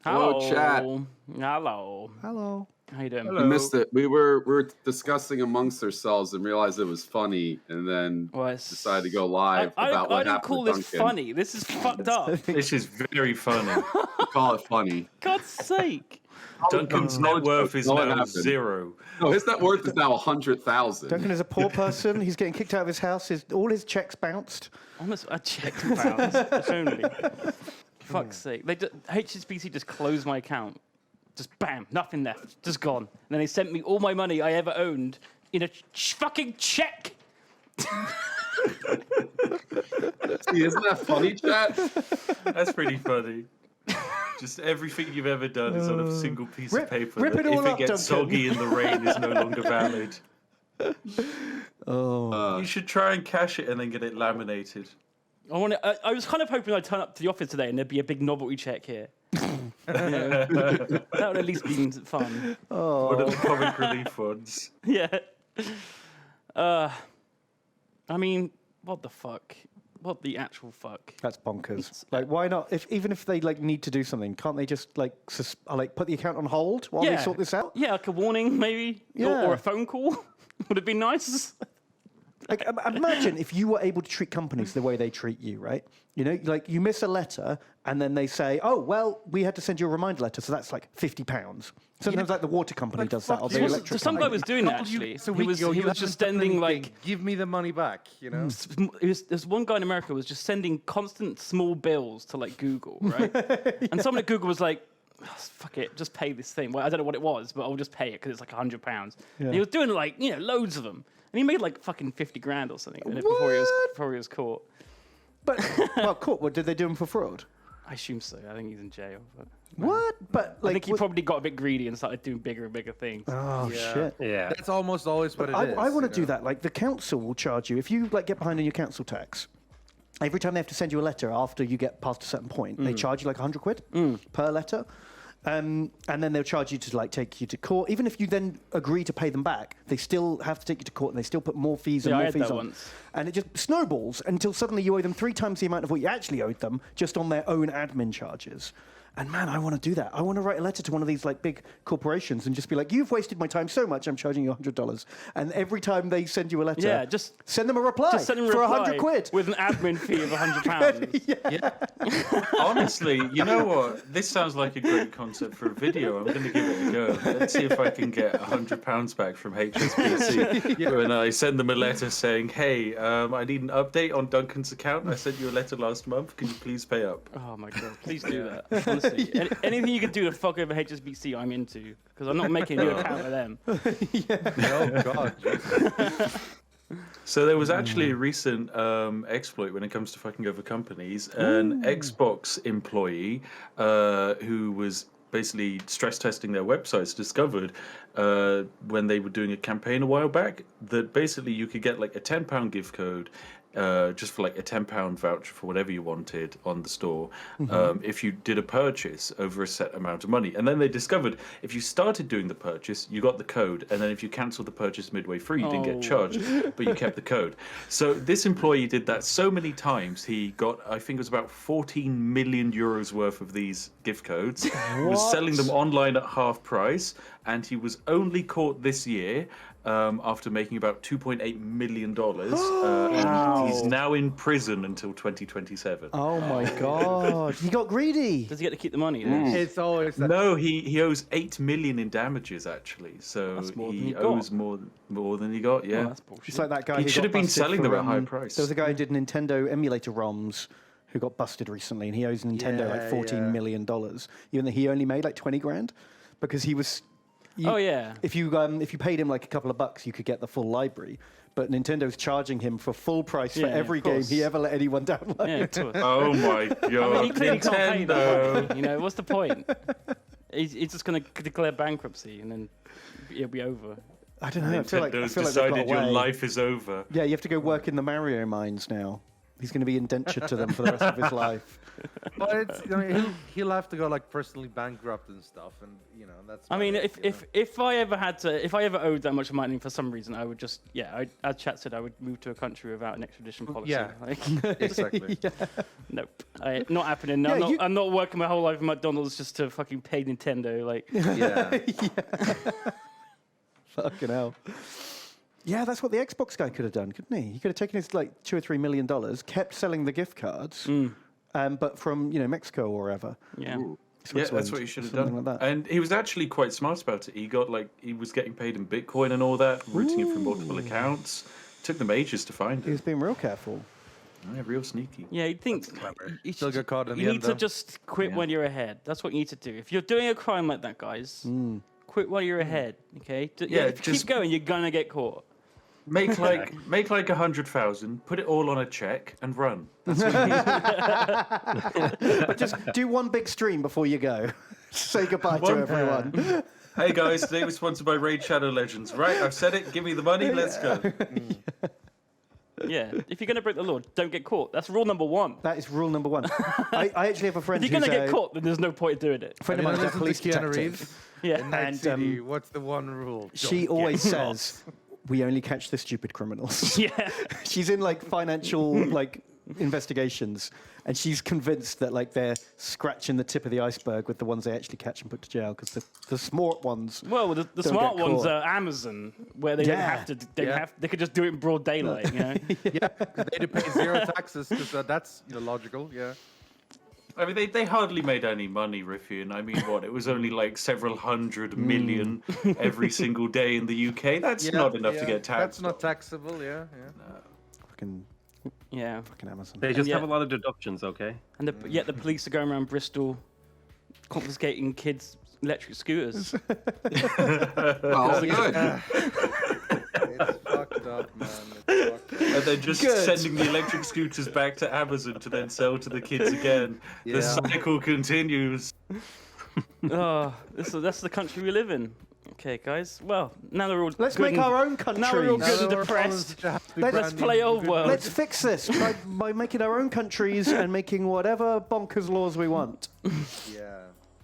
Hello, chat. Hello. Hello. How you doing? We missed it. We were discussing amongst ourselves and realized it was funny, and then decided to go live about what I don't happened call to this Duncan. funny. This is fucked up. This is very funny. We call it funny. God's sake. Duncan's net worth is now 0. No, his net worth is now 100,000. Duncan is a poor person. He's getting kicked out of his house. All his checks bounced. Almost a check to pounds. If only. Fuck's sake. HSBC just closed my account. Just bam, nothing left. Just gone. And then they sent me all my money I ever owned in a fucking check. See, isn't that funny, chat? That's pretty funny. Just everything you've ever done is on a single piece of paper. Rip that it all if it up, gets Duncan. soggy in the rain, is no longer valid. You should try and cash it and then get it laminated. I was kind of hoping I'd turn up to the office today and there'd be a big novelty check here. That would at least be fun. One of the comic relief ones. Yeah. I mean, what the fuck? What the actual fuck? That's bonkers. Like, why not? Even if they need to do something, can't they just put the account on hold while they sort this out? Yeah, like a warning maybe, or a phone call would have been nice. Like, imagine if you were able to treat companies the way they treat you, right? You know, like you miss a letter and then they say, oh, well, we had to send you a reminder letter, so that's like £50. Sometimes like the water company does that, or the electric some guy company. was doing that, actually. He was just sending, like... Give me the money back, you know? There's one guy in America who was just sending constant small bills to, like, Google, right? And someone at Google was like, oh, fuck it, just pay this thing. Well, I don't know what it was, but I'll just pay it because it's like £100. Yeah. And he was doing, like, loads of them. And he made, like, fucking 50 grand or something before he was caught. But, well, caught. What, did they do him for fraud? I assume so. I think he's in jail. But, What? But I think he probably got a bit greedy and started doing bigger and bigger things. Oh, shit. Yeah. That's almost always what it is. I want to do that. Like, the council will charge you. If you, get behind on your council tax, every time they have to send you a letter after you get past a certain point, they charge you like £100 per letter. And then they'll charge you to take you to court. Even if you then agree to pay them back, they still have to take you to court, and they still put more fees and more fees on. Once. And it just snowballs until suddenly you owe them 3 times the amount of what you actually owed them just on their own admin charges. And man, I want to do that. I want to write a letter to one of these big corporations and just be like, "You've wasted my time so much. I'm charging you $100." And every time they send you a letter, just send them a reply. Just send them a for reply £100 with an admin fee of £100. Honestly, you know what? This sounds like a great concept for a video. I'm going to give it a go. Let's see if I can get £100 back from HSBC when I send them a letter saying, "Hey, I need an update on Duncan's account. I sent you a letter last month. Can you please pay up?" Oh my god! Please do that. Honestly, anything you can do to fuck over HSBC, I'm into, because I'm not making a new account with them. Oh, God. So there was actually a recent exploit when it comes to fucking over companies. An Xbox employee who was basically stress testing their websites discovered when they were doing a campaign a while back that basically you could get like a £10 gift code just for like a £10 voucher for whatever you wanted on the store if you did a purchase over a set amount of money. And then they discovered if you started doing the purchase, you got the code, and then if you cancelled the purchase midway through, you didn't get charged, but you kept the code. So this employee did that so many times, he got, I think it was about 14 million euros worth of these gift codes. He was selling them online at half price, and he was only caught this year after making about $2.8 million. And he's now in prison until 2027. Oh my God! He got greedy. Does he get to keep the money? It's always that. No, he owes $8 million in damages actually. So That's more than he he got. owes more than he got. Yeah, Oh, that's bullshit. It's like that guy. He who should got have been busted selling for, them at a high price. There was a guy who did Nintendo emulator ROMs who got busted recently, and he owes Nintendo like $14 million, even though he only made like 20 grand, because he was. If you paid him like a couple of bucks, you could get the full library. But Nintendo's charging him for full price for every game he ever let anyone download. Yeah, of course. Oh my God! I mean, he clearly can't pay that Nintendo. money. What's the point? He's just going to declare bankruptcy and then it'll be over. I don't know. I feel like Nintendo's they've got decided your away. life is over. Yeah, you have to go work in the Mario mines now. He's going to be indentured to them for the rest of his life. But it's, I mean, he'll have to go like personally bankrupt and stuff, and that's. I mean, about it, if I ever owed that much money for some reason, I would just as Chat said, I would move to a country without an extradition policy. Yeah. Exactly. Nope, not happening. No, I'm not working my whole life at McDonald's just to fucking pay Nintendo. Like, Yeah. Fucking hell. Yeah, that's what the Xbox guy could have done, couldn't he? He could have taken his like $2 or $3 million, kept selling the gift cards, but from Mexico or wherever. Yeah. Yeah, that's what he should have done. Like that. And he was actually quite smart about it. He was getting paid in Bitcoin and all that, routing it through multiple accounts. Took them ages to find He it. was being real careful. Yeah, real sneaky. Yeah, you'd think you Still got caught in the you end, need to though. just quit when you're ahead. That's what you need to do. If you're doing a crime like that, guys, quit while you're ahead. Okay? Yeah, if you keep going, you're gonna get caught. Make like 100,000, put it all on a check, and run. That's what you need. But just do one big stream before you go. Say goodbye to everyone. Hey guys, today was sponsored by Raid Shadow Legends. Right, I've said it. Give me the money. Let's go. Yeah, if you're gonna break the law, don't get caught. That's rule number one. That is rule number one. I actually have a friend If you're who's gonna get caught, then there's no point in doing it. a friend of mine who's a police Keanu detective. Reeves Yeah, in Night And, City. What's the one rule? She Don't always get says, "We only catch the stupid criminals." yeah. She's in like financial investigations, and she's convinced that like they're scratching the tip of the iceberg with the ones they actually catch and put to jail, because the smart ones. Well, the Don't smart get ones caught. are Amazon, where they don't Yeah. have to. They could just do it in broad daylight. You know. Yeah, because they pay zero taxes, because that's logical. Yeah. I mean, they hardly made any money, Riffian. I mean, what? It was only like several hundred million every single day in the UK. That's not enough to get taxed. That's not taxable. Yeah. Fucking Yeah. Amazon. They just Yeah. have a lot of deductions, okay? And yet the police are going around Bristol confiscating kids' electric scooters. Well, good. It's fucked up, man. It's fucked up. And then just Good. sending the electric scooters back to Amazon to then sell to the kids again. The Yeah. cycle continues. Oh, that's the country we live in. Okay, guys. Well, now they're all Let's good make and- our own country. Now we're all Now good and we're all depressed. just happy Let's branding play old good- world. Let's fix this by making our own countries and making whatever bonkers laws we want. Yeah.